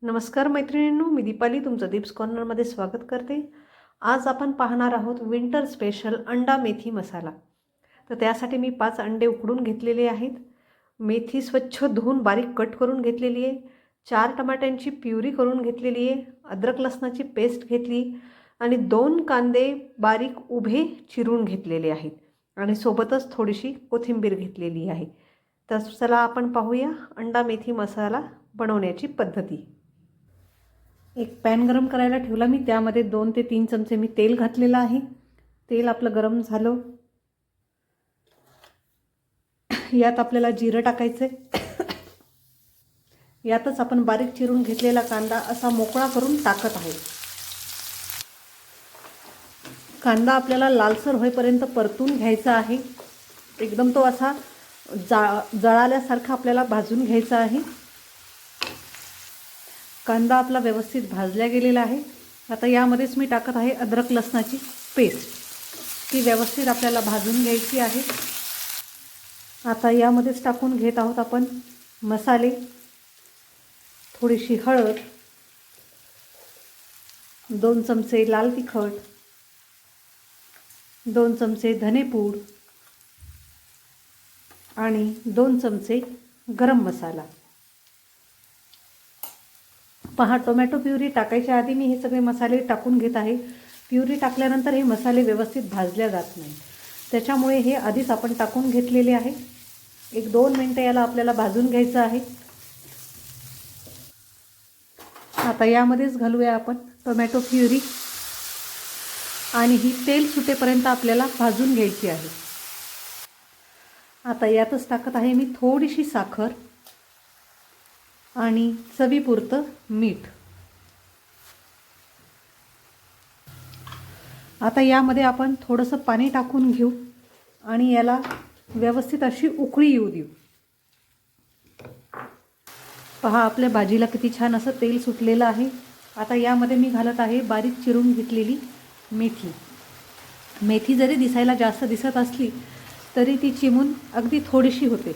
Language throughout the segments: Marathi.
नमस्कार मैत्रिणींनो, मी दीपाली तुमचं दीप्स कॉर्नरमध्ये स्वागत करते। आज आपण पाहणार आहोत विंटर स्पेशल अंडा मेथी मसाला। तर त्यासाठी मी 5 अंडे उकडून घेतलेले आहेत। मेथी स्वच्छ धुवून बारीक कट करून घेतलेली आहे। 4 टमाट्यांची प्युरी करून घेतलेली आहे। अद्रक लसणाची पेस्ट घेतली आणि 2 कांदे बारीक उभे चिरून घेतलेले आहेत आणि सोबतच थोडीशी कोथिंबीर घेतलेली आहे। तर चला आपण पाहूया अंडा मेथी मसाला बनवण्याची पद्धती। एक पॅन गरम करायला ठेवला मी, त्यामध्ये 2 ते 3 चमचे मी तेल घातलेलं आहे। तेल आपलं गरम झालं, यात आपल्याला जिरं टाकायचं आहे। यातच आपण बारीक चिरून घेतलेला कांदा असा मोकळा करून टाकत आहे। कांदा आपल्याला लालसर होईपर्यंत परतून घ्यायचा आहे। एकदम तो असा जळाल्यासारखा आपल्याला भाजून घ्यायचा आहे। कांदा आपला व्यवस्थित भाजला गेलेला आहे। आता यामध्येच मी टाकत आहे अद्रक लसणाची पेस्ट, ती व्यवस्थित आपल्याला भाजून घ्यायची आहे। आता यामध्येच टाकून घेत आहोत आपण मसाले, थोडीशी हळद, 2 चमचे लाल तिखट, 2 चमचे धनेपूड आणि 2 चमचे गरम मसाला। पहा, टोमॅटो प्युरी टाकायच्या आधी मी हे सगळे मसाले टाकून घेत आहे। प्युरी टाकल्यानंतर हे मसाले व्यवस्थित भाजले जात नाही, त्याच्यामुळे हे आधीच आपण टाकून घेतलेले आहे। 1-2 मिनिटं याला आपल्याला भाजून घ्यायचं आहे। आता यामध्येच घालूया आपण टोमॅटो प्युरी आणि ही तेल सुटेपर्यंत आपल्याला भाजून घ्यायची आहे। आता यातच टाकत आहे मी थोडीशी साखर आणि चवीपुरतं मीठ। आता यामध्ये आपण थोडंसं पाणी टाकून घेऊ आणि याला व्यवस्थित अशी उकळी येऊ देऊ। पहा, आपल्या भाजीला किती छान असं तेल सुटलेलं आहे। आता यामध्ये मी घालत आहे बारीक चिरून घेतलेली मेथी। मेथी जरी दिसायला जास्त दिसत असली तरी ती चिमून अगदी थोडीशी होते।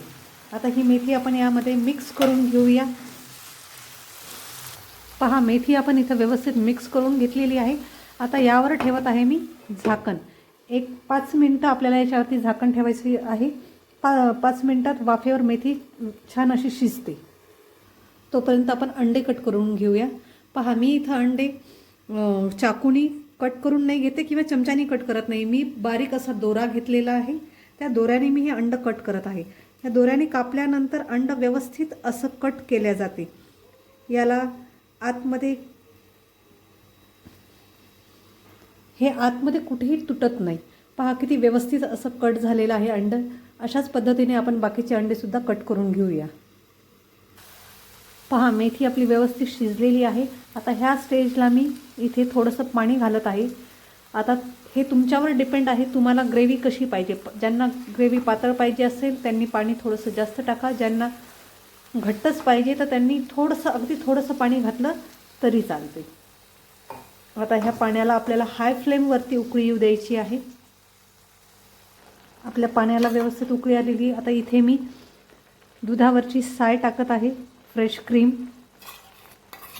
आता ही मेथी आपण यामध्ये मिक्स करून घेऊया। पहा, मेथी आपण इथं व्यवस्थित मिक्स करून घेतलेली आहे। आता यावर ठेवत आहे मी झाकण। 5 मिनिटं आपल्याला याच्यावरती झाकण ठेवायचे आहे। 5 मिनिटात वाफेवर मेथी छान अशी शिजते। तोपर्यंत आपण अंडे कट करून घेऊया। पहा, मी इथं अंडे चाकूनी कट करून नाही घेते किंवा चमच्यानी कट करत नाही। मी बारीक असा दोरा घेतलेला आहे, त्या दोऱ्याने मी हे अंड कट करत आहे। या दोऱ्याने कापल्यानंतर अंड व्यवस्थित असं कट केल्या जाते। याला आतमध्ये कुठेही तुटत नाही। पहा, किती व्यवस्थित असं कट झालेलं आहे अंड। अशाच पद्धतीने आपण बाकीचे अंडे सुद्धा कट करून घेऊया। पहा, मेथी आपली व्यवस्थित शिजलेली आहे। आता ह्या स्टेजला मी इथे थोडंसं पाणी घालत आहे। आता हे तुमच्यावर डिपेंड आहे, तुम्हाला ग्रेव्ही कशी पाहिजे। ज्यांना ग्रेव्ही पातळ पाहिजे असेल त्यांनी पाणी थोडंसं जास्त टाका, ज्यांना घट्टच पाहिजे तर त्यांनी अगदी थोडंसं पाणी घातलं तरी चालते। आता ह्या पाण्याला आपल्याला हाय फ्लेमवरती उकळी येऊ द्यायची आहे। आपल्या पाण्याला व्यवस्थित उकळी आलेली। आता इथे मी दुधावरची साय टाकत आहे, फ्रेश क्रीम,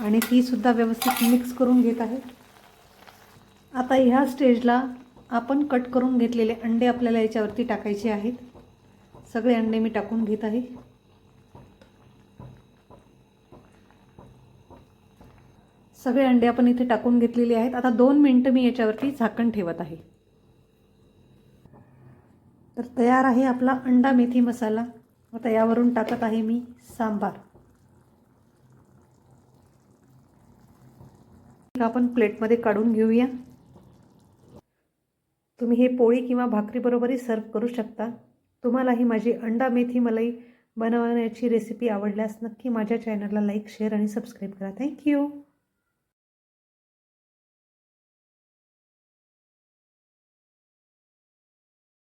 आणि ती सुद्धा व्यवस्थित मिक्स करून घेत आहे। आता ह्या स्टेजला आपण कट करून घेतलेले अंडे आपल्याला याच्यावरती टाकायचे आहेत। सगळे अंडे मी टाकून घेत आहे। सगळे अंडे आपण इथे टाकून घेतलेले आहेत। आता 2 मिनिटं मी याच्यावरती झाकण ठेवत आहे। तर तयार आहे आपला अंडा मेथी मसाला। आता यावरून टाकत आहे मी सांबार। आपण प्लेटमध्ये काढून घेऊया। तुम्ही हे पोळी किंवा भाकरीबरोबरही सर्व करू शकता। तुम्हाला ही माझी अंडा मेथी मलाई बनवण्याची रेसिपी आवडल्यास नक्की माझ्या चॅनलला लाईक, शेअर आणि सबस्क्राईब करा। थँक्यू।